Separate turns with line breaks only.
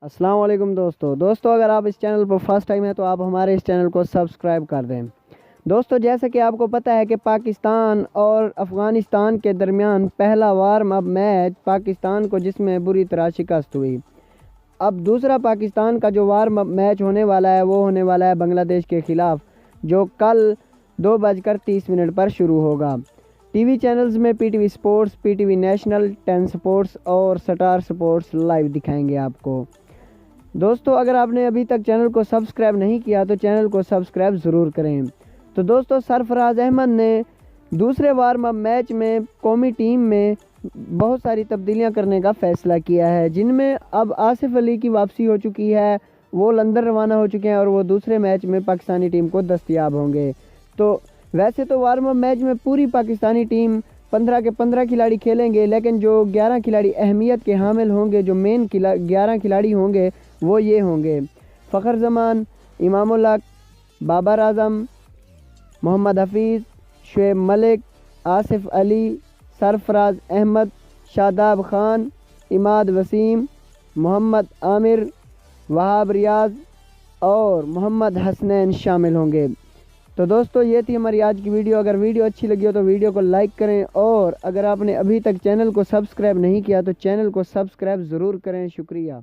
السلام علیکم دوستو اگر آپ اس چینل پر فرسٹ ٹائم ہیں تو آپ ہمارے اس چینل کو سبسکرائب کر دیں۔ دوستو جیسا کہ آپ کو پتہ ہے کہ پاکستان اور افغانستان کے درمیان پہلا وارم اپ میچ پاکستان کو جس میں بری طرح شکست ہوئی۔ اب دوسرا پاکستان کا جو وارم اپ میچ ہونے والا ہے وہ ہونے والا ہے بنگلہ دیش کے خلاف، جو کل 2:30 پر شروع ہوگا۔ ٹی وی چینلز میں P T V sports, P T V national, 10 sports اور سٹار سپورٹس لائیو دکھائیں گے آپ کو۔ دوستو اگر آپ نے ابھی تک چینل کو سبسکرائب نہیں کیا تو چینل کو سبسکرائب ضرور کریں۔ تو دوستو سرفراز احمد نے دوسرے وارم اپ میچ میں قومی ٹیم میں بہت ساری تبدیلیاں کرنے کا فیصلہ کیا ہے، جن میں اب آصف علی کی واپسی ہو چکی ہے، وہ لندن روانہ ہو چکے ہیں اور وہ دوسرے میچ میں پاکستانی ٹیم کو دستیاب ہوں گے۔ تو ویسے تو وارم اپ میچ میں پوری پاکستانی ٹیم 15 کے 15 کھلاڑی کھیلیں گے، لیکن جو 11 کھلاڑی اہمیت کے حامل ہوں گے، جو مین 11 کھلاڑی ہوں گے وہ یہ ہوں گے: فخر زمان، امام الحق، بابر اعظم، محمد حفیظ، شعیب ملک، آصف علی، سرفراز احمد، شاداب خان، اماد وسیم، محمد عامر، وہاب ریاض اور محمد حسنین شامل ہوں گے۔ تو دوستو یہ تھی ہماری آج کی ویڈیو۔ اگر ویڈیو اچھی لگی ہو تو ویڈیو کو لائک کریں، اور اگر آپ نے ابھی تک چینل کو سبسکرائب نہیں کیا تو چینل کو سبسکرائب ضرور کریں۔ شکریہ۔